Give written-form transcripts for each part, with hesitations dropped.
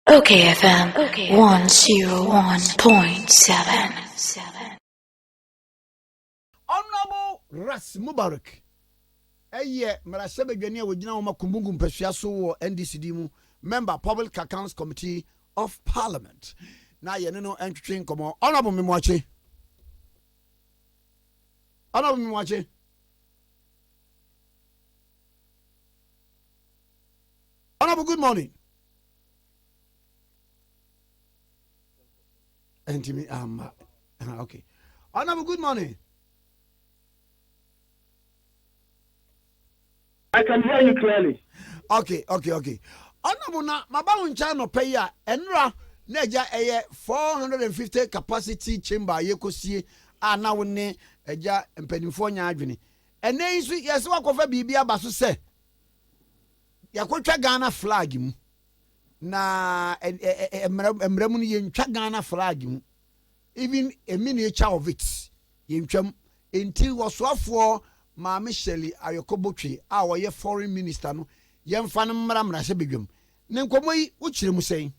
Okay, FM 101.7. Honorable Ras Mubarak. Eye marasebedwani a wogina wo makumbungu mpasua so wo NDCD mu member Public Accounts Committee of Parliament. Na ye no entwetwe nkomo. Honorable Memwache. Honorable Memwache. Honorable, good morning. Okay. Honorable, good morning. I can hear you clearly. Okay. Honorable, na mabawo ncha no pay ya enra neja eye 450 capacity chamber yekosie a na woni eja mpanimfo nya adwene. Ene nso yesi wakofa bibia baso se yakotwa Ghana flag mu na emramu ni yentwa Ghana flag mu, even a miniature of it yentwam enti wosoafo Maame Shelley Ayokobotwe a woye foreign minister no yemfa no mmara se bedwam ne nkomoyi wo kire mu sen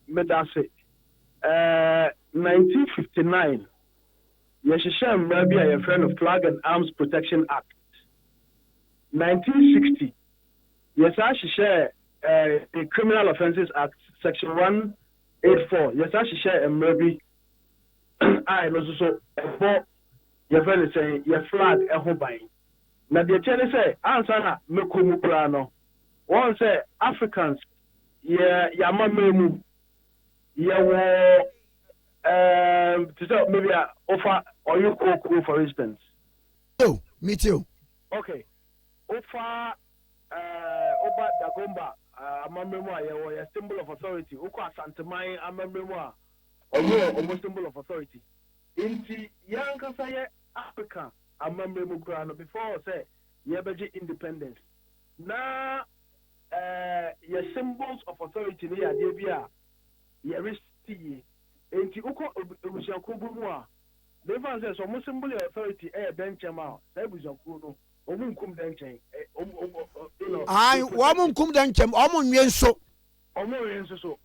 Medase 1959 yeshesha mmara bi a your friend of Flag and Arms Protection Act. 1960 yesa share the Criminal Offences Act section 184 yesa share mmara bi I no so your friend is saying your flag ban. Now the channel say answer na mekomu plano. One say Africans ya mamemu ya wo to say maybe offer or you cook for instance. Yo, me too. Okay. Offer oba dagomba amamemu ya symbol of authority. Uko asantemai amamemu or symbol of authority. Inti yankasa ye Africa amamemu krano before say yebeje independence na your symbols of authority ne ade bia ye resti inti uko obusianko mu a they fan say so mo symbol of authority benchema say obusianko no omunkum denchen you know ai wo munkum denchem omunwenso so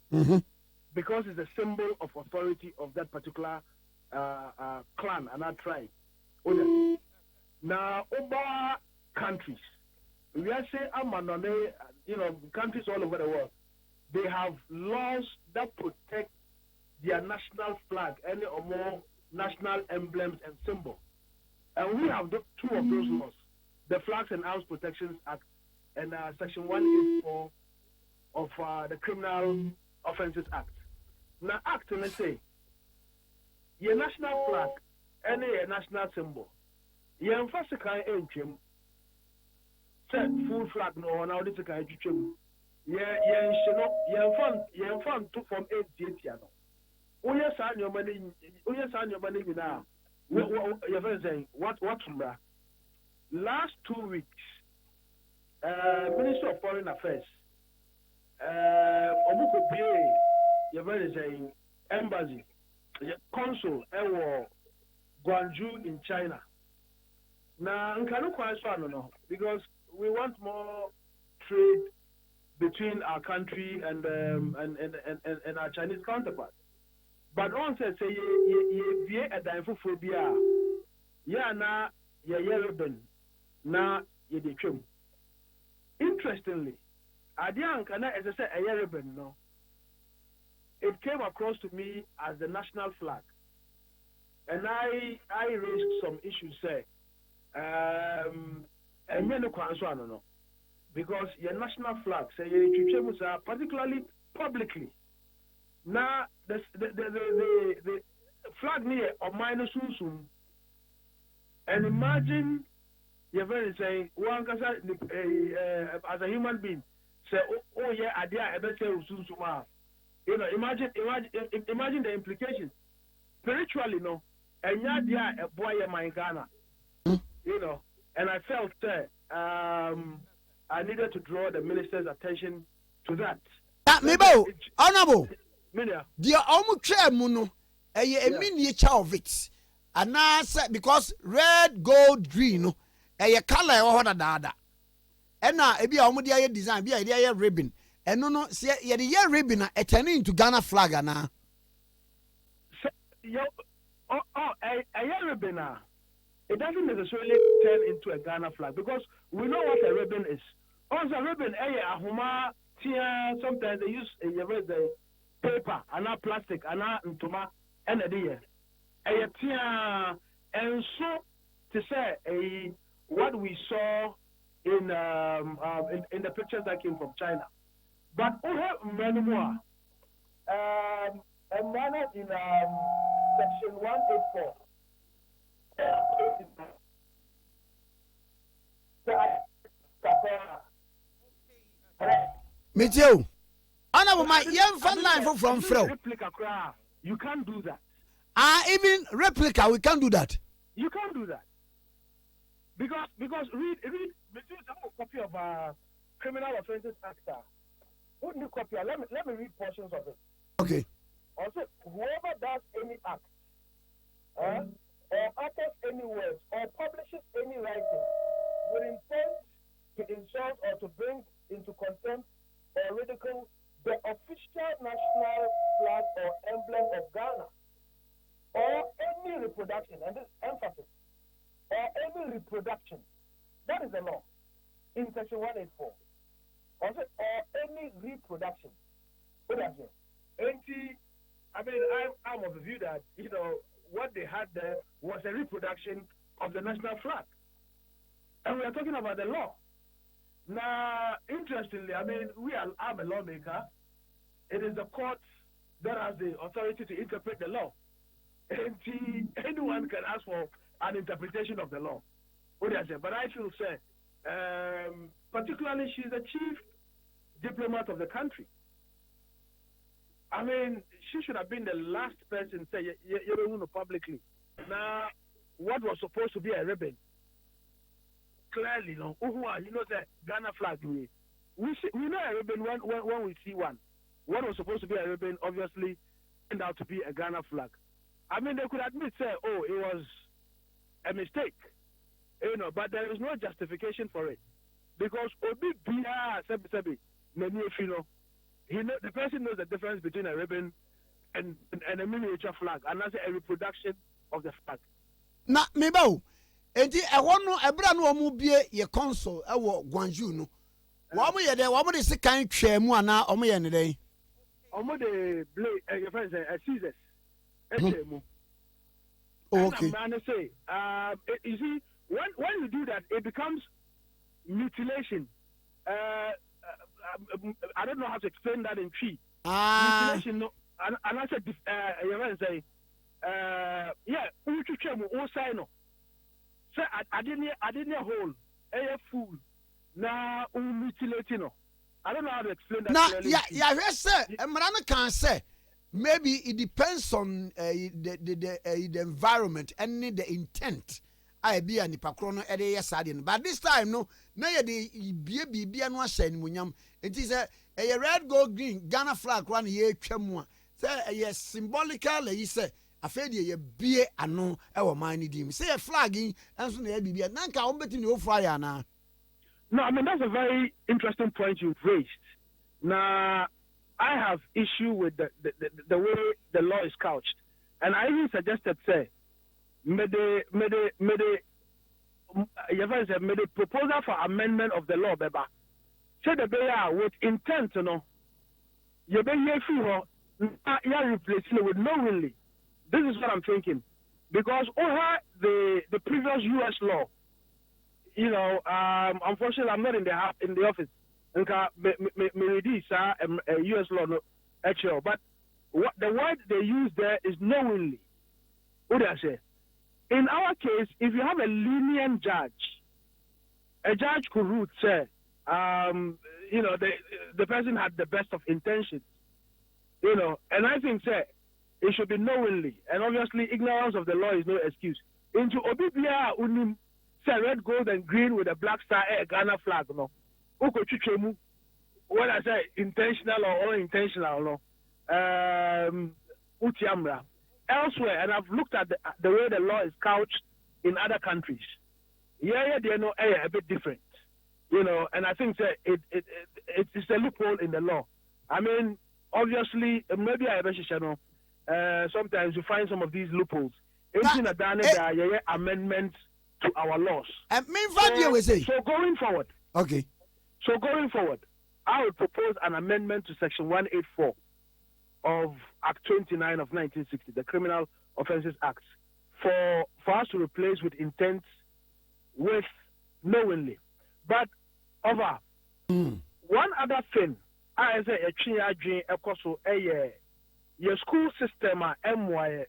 because it's a symbol of authority of that particular clan and our tribe. Now, over countries, we are saying, you know, countries all over the world, they have laws that protect their national flag, any or more national emblems and symbols. And we have two of those laws, the Flags and Arms Protection Act and Section 184 of the Criminal Offences Act. Now, act, let's say, your national flag, any national symbol, you emphasize kind of set full flag no now this kind of you fun to from 88 years. Uye san your money now. Your friend saying what last 2 weeks, Minister of Foreign Affairs, Obuko Bie, your friend saying embassy. Consul ewo Guangzhou in China. Now, no, because we want more trade between our country and our Chinese counterparts. But on says say ye a diaphobia, na ye ribbon, na ye de trim. Interestingly, Adian kana as I say a ribbon no. It came across to me as the national flag. And I raised some issues, say, and no, because your national flag, say, particularly publicly. Now, the flag near or minus soon. And imagine you're very saying, one as a human being, say, oh yeah, I dare ever say soon. You know, imagine the implications. Spiritually, no, and yeah, a boy in my Ghana, you know, and I felt I needed to draw the minister's attention to that. Maybe honorable, dear Omuche Muno, a miniature of it, and now because red, gold, green, a color or dada, and now a be a design, be a ribbon. And no, see, yeah, the year ribbon turning into Ghana flag now. A ribbon, it doesn't necessarily turn into a Ghana flag because we know what a ribbon is. Also, a ribbon, sometimes they use a paper, and not plastic, and not ntoma, and a dear. And so to say what we saw in the pictures that came from China. But we have many more. And one in section 184. Me too. Honorable my young fan line from Fro. You can't do that. Even replica, we can't do that. You can't do that. Because read a copy of Criminal Offences Act. Let me read portions of it. Okay. Also, whoever does any act or utters any words or publishes any writing with intent to insult or to bring into contempt or ridicule the official national flag or emblem of Ghana or any reproduction, and this emphasis, or any reproduction, that is the law in section 184. Also, or any reproduction. I'm of the view that, what they had there was a reproduction of the national flag. And we are talking about the law. Now, interestingly, I'm a lawmaker. It is the court that has the authority to interpret the law. And anyone can ask for an interpretation of the law. But I feel, particularly she's the chief diplomat of the country. She should have been the last person to say, you publicly. Now, what was supposed to be a ribbon, clearly, the Ghana flag, we know a ribbon when we see one. What was supposed to be a ribbon, obviously, turned out to be a Ghana flag. They could admit, it was a mistake, but there is no justification for it. Because Obi Bia the person knows the difference between a ribbon and a miniature flag, and that's a reproduction of the flag. Na meba enti ehwo no ebra no omu bie ye console ewo Guangzhou no wo mo ye de wo mo de sekan twemu ana omo ye ne den omo de blade your friends scissors twemu. Okay. Man say you see when you do that it becomes mutilation. I don't know how to explain that in Tree. Mutilation, no, and I said, you say, so I didn't hold a fool. Now, mutilating. I don't know how to explain that. Now, clearly. yes, sir. Marana can say maybe it depends on the environment and the intent. I be a nipakrono ere yesadin. But this time no, na ye de bia no ahye munyam. It is a red, gold, green Ghana flag run ye twam a. Say ye symbolical ye say afedi ye bie ano e wo man ni dim. Say a flag in enso na ye bibia. Na nka wo beti ni o fire na. No, that's a very interesting point you've raised. Now, I have issue with the way the law is couched. And I even suggested, say, may the proposal for amendment of the law, Beba, say the bear with intent, you be here you replace it with knowingly. This is what I'm thinking. Because the previous U.S. law, unfortunately, I'm not in the office. U.S. law, no, actually, but the word they use there is knowingly. What do I say? In our case, if you have a lenient judge, a judge could root say, the person had the best of intentions, and I think say it should be knowingly, and obviously ignorance of the law is no excuse. Into Obibia unim say red, gold, and green with a black star, Ghana flag, no. When I say intentional or unintentional, utiamra. Elsewhere, and I've looked at the way the law is couched in other countries. They know a bit different. You know, and I think that it's a loophole in the law. I mean, obviously, maybe I have channel. Sometimes you find some of these loopholes. Anything that done amendments to our laws. So going forward. Okay. So going forward, I would propose an amendment to Section 184 of Act 29 of 1960, the Criminal Offences Act, for us to replace with intent with knowingly. But over one other thing, I say your school system MY.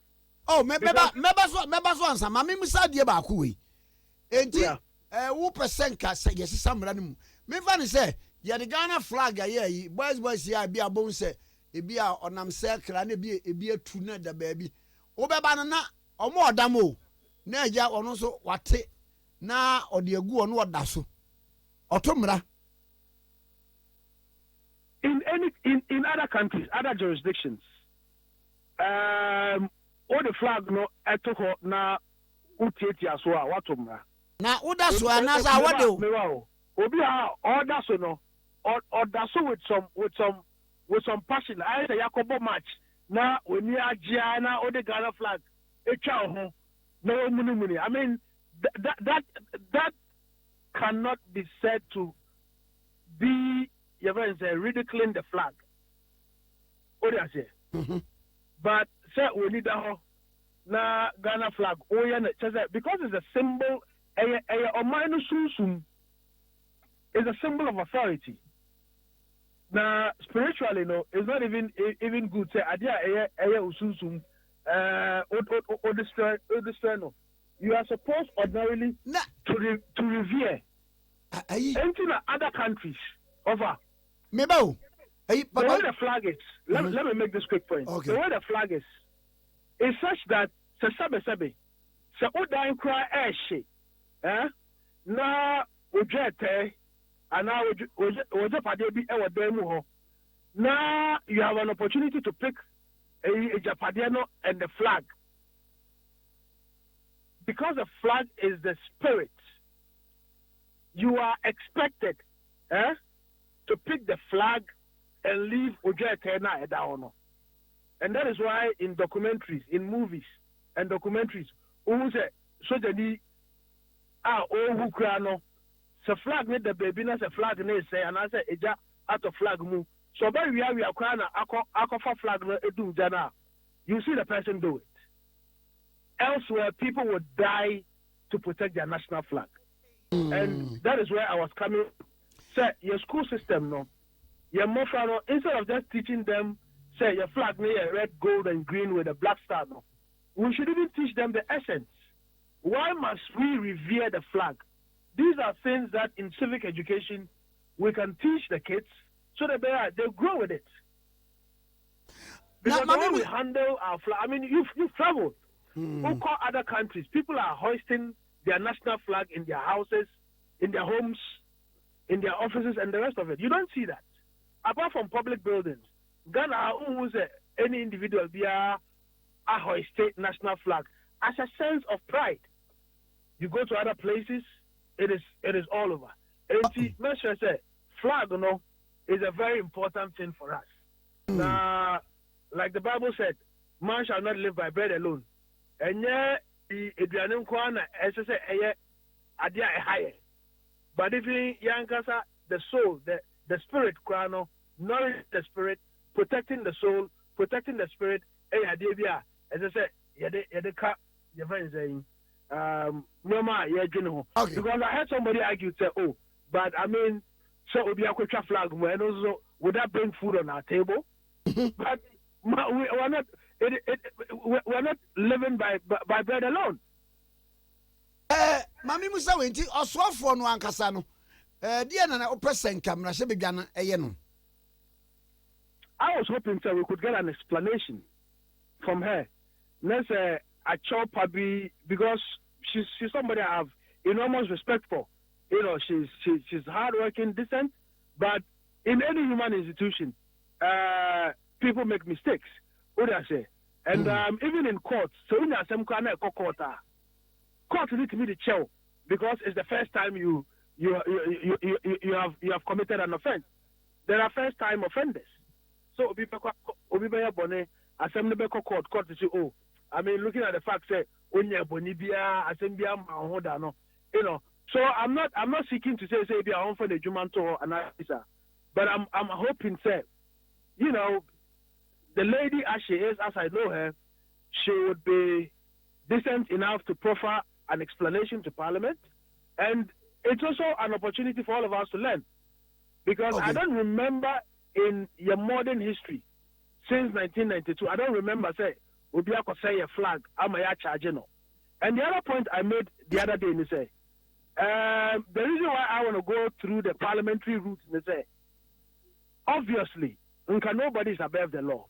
Oh, maybe so answer. Mami musa die ba ku we. Enti wo percent ka say yes samra mu. Me fa ni say ye the Ghana flag aye boys here bi abon say e bi a onam circle na bi e bi atu na da ba bi. Wo be ba na omo odam o. Na eja ono so wate na ode agu ono oda so. Otomra. In other countries, other jurisdictions, all the flag no etoko na utieti aso a watomra. Na uda so anasa awode o. Obi a order so no order so with some passion. I say Yakobo match na oni agia na all the Ghana flag etwa ho na omunumuni. I mean that cannot be said to be ridiculing the flag. What do I say? But say we need that na Ghana flag. Oh yeah, because it's a symbol. It's a symbol of authority. Now spiritually, no, it's not even good. Say adia ususum. No. You are supposed ordinarily to revere. Anything other countries over. Mebo. The way the flag is, let me make this quick point. Okay. The way the flag is such that sabe se udan cry she na ojete and now oje pade bi e wodam ho na you have an opportunity to pick a japade no and the flag, because the flag is the spirit. You are expected to pick the flag and leave ojete na eda ono. And that is why in documentaries, in movies and documentaries, who say sojani who krano, se flag ne the baby na se flag ne say and I say eja out of flag mu. So by we are krana akofa flag no edum jana. You see the person do it. Elsewhere, people would die to protect their national flag. And that is where I was coming. Say your school system no, your mofra no, instead of just teaching them, say your flag near red, gold, and green with a black star. No, we should even teach them the essence. Why must we revere the flag? These are things that in civic education we can teach the kids so that they grow with it. Because when we handle our flag, I mean, you've traveled. Who call other countries? People are hoisting their national flag in their houses, in their homes, in their offices, and the rest of it. You don't see that. Apart from public buildings, Ghana who is any individual be a hoisted national flag as a sense of pride. You go to other places, it is all over. Make sure I say flag, is a very important thing for us. Now, like the Bible said, man shall not live by bread alone. And eduane nkwana say adia higher. But if yankasa the soul, the spirit krano, nourish the spirit, protecting the soul, protecting the spirit, adia bia as I say yede ka your friend saying normal because I heard somebody argue say, oh, but I mean so obi akotwa flag mo and also would that bring food on our table? But we're not living by bread alone. Mami Musa wenti osofo no ankasa no. Die na opesen kamra she bedwa no eye no. I was hoping that we could get an explanation from her. Let's say a chopabi, because she's somebody I have enormous respect for. She's hardworking, decent, but in any human institution, people make mistakes. What do I say? And even in courts, so in some kind of court need to be the chill, because it's the first time you you have committed an offense. There are first time offenders. So obi be bone assembly be court to say, oh, I mean, looking at the fact say onya boni bia assembly am hoda no, you know. So I'm not seeking to say be a for the jumanto analysis, but I'm hoping say, you know, the lady as she is, as I know her, she would be decent enough to proffer an explanation to Parliament, and it's also an opportunity for all of us to learn, because I don't remember in your modern history since 1992, I don't remember say Obiako say a flag, am I charging no. And the other point I made the other day is say, the reason why I want to go through the parliamentary route is say, obviously, nobody is above the law.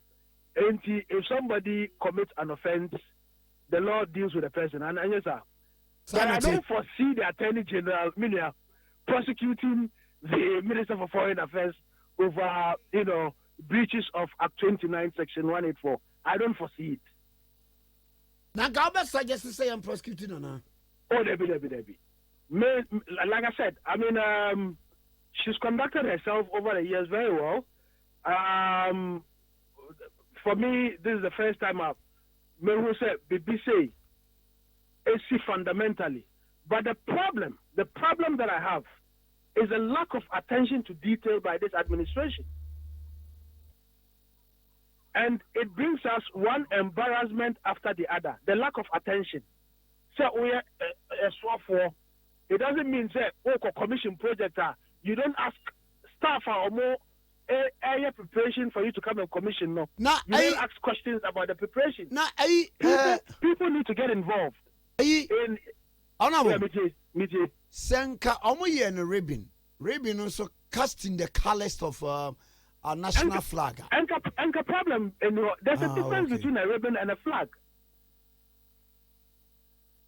And if somebody commits an offense, the law deals with the person. And yes, sir. But I don't foresee the Attorney General prosecuting the Minister for Foreign Affairs over, you know, breaches of Act 29, Section 184. I don't foresee it. Now, Galbert suggests to say I'm prosecuting or not? Oh, Debbie. Like I said, I mean, she's conducted herself over the years very well. For me, this is the first time I've said BBC is fundamentally. But the problem that I have is a lack of attention to detail by this administration. And it brings us one embarrassment after the other. The lack of attention. So we are for. It doesn't mean say commission project. You don't ask staff or more area preparation for you to come and commission. No, you don't ask questions about the preparation. People need to get involved. Honorable, Senka omoye and ribbon also casting the colors of our national flag. And the problem, there's a difference between a ribbon and a flag.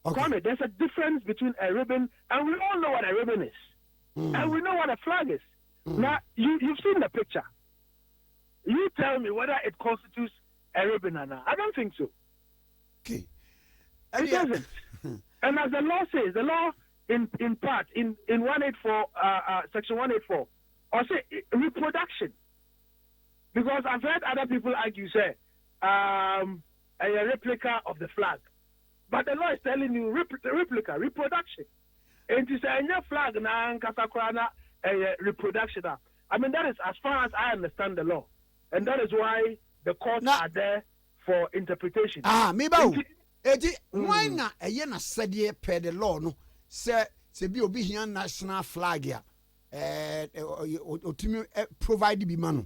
Okay. There's a difference between a ribbon, and we all know what a ribbon is, and we know what a flag is. Now, you've seen the picture. You tell me whether it constitutes a ribbon or not. I don't think so. Okay. It doesn't. And as the law says, the law in part, in 184, Section 184, or say reproduction. Because I've heard other people argue, say, a replica of the flag. But the law is telling you replica, reproduction. And to say, a flag, na kasakwana, reproduction. I mean, that is as far as I understand the law. And that is why the courts are there for interpretation. Why not a yena said ye per the law? No, say be obedient national flag ya. Provide the manu.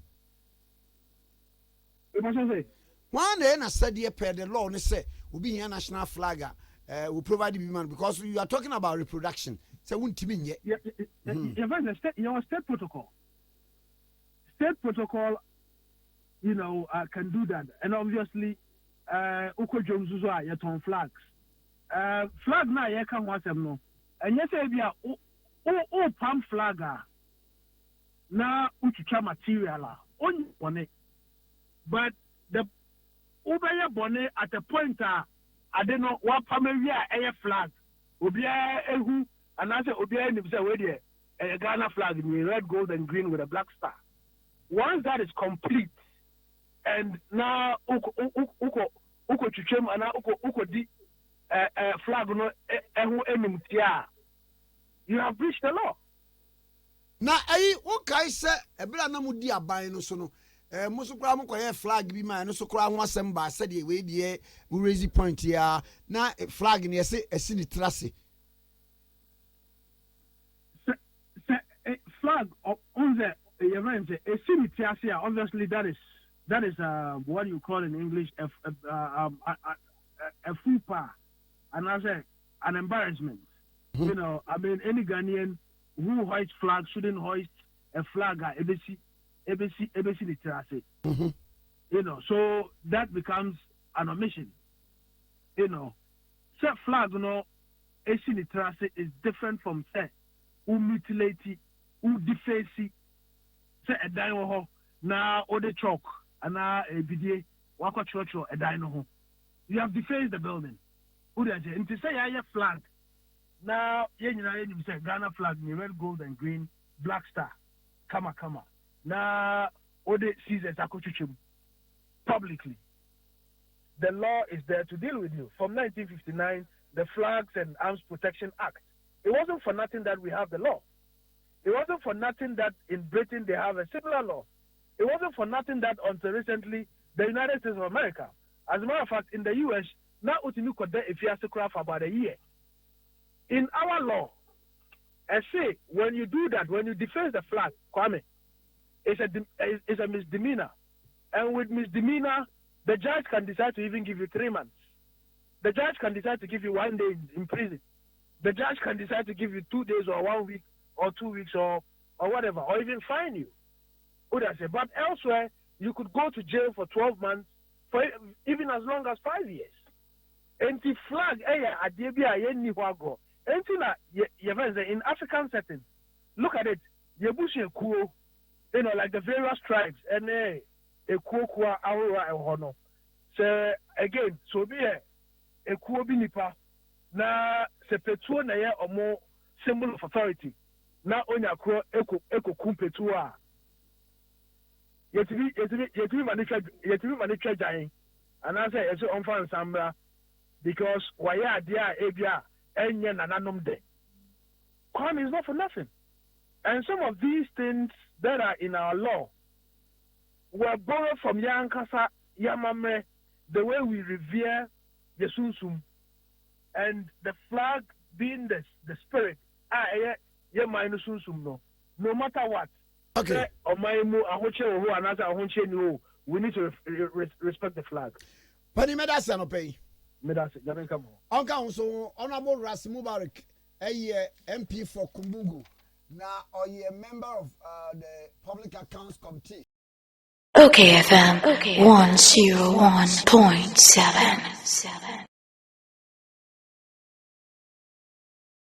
One day, I said ye per the law, and say obedient national flag will provide the manu, because you are talking about reproduction. So won't mean yet. Your state protocol. State protocol, you know, can do that, and obviously. Uko Jomzuzwa yeton flags. Flag na ye kan wasem no. Enye se bia o palm flagger na uchicha material on it. But the ubeye bone at a point I don't know what pamewia eye flag. Obia ehu and I say obia ni say we there a Ghana flag in red, gold and green with a black star. Once that is complete, and now uko chuchem ana uko di flag no ehu enum tia, you have breached the law. Na okay say ebra na mudi aban no so no musukura mo koye flag bi ma no so kura ho asem ba said we die we raise point ya na flag ne say esi ni trase flag on the event esi ni trase. Obviously that is what you call in English a fupa, and I say an embarrassment. You know, I mean, any Ghanaian who hoists flag shouldn't hoist a flag at ABC Literasi. You know, so that becomes an omission. You know, set flag, you know, AC Literasi is different from say who mutilate, who deface, say a dino now or the chalk. And now a video, wako a dino. You have defaced the building. Who does it? And to say I have flag, Now, you say Ghana flag, red, gold, and green, black star. Kama. Now, all the seasons are publicly. The law is there to deal with you. From 1959, the Flags and Arms Protection Act. It wasn't for nothing that we have the law. It wasn't for nothing that in Britain they have a similar law. It wasn't for nothing that until recently the United States of America, as a matter of fact, in the U.S., now if you have to craft about a year. In our law, I say when you do that, when you deface the flag, Kwame, it's a misdemeanor, and with misdemeanor, the judge can decide to even give you 3 months. The judge can decide to give you 1 day in prison. The judge can decide to give you 2 days or 1 week or 2 weeks or whatever, or even fine you. What I say? But elsewhere, you could go to jail for 12 months, for even as long as 5 years. And the flag, in African settings, look at it. You know, like the various tribes, and a kuo aura hono. So again, so be a kuo binipa na se petuo na ye omo symbol of authority. Na onya kuo eko kumpetua. Yetimi manifest giant. And I say it's on fan sambra because waya dia ebia enye nananom de. Crime is not for nothing. And some of these things that are in our law were borrowed from Yankasa Yamame, the way we revere the Sunsum, and the flag being the spirit. No matter what. Okay. We need to respect the flag. Pani medasa no pay. Medasa, come on. Council Honorable Ras Mubarak, a MP for Kumbugu. Now, are you a member of the Public Accounts Committee? Okay, FM 101.7.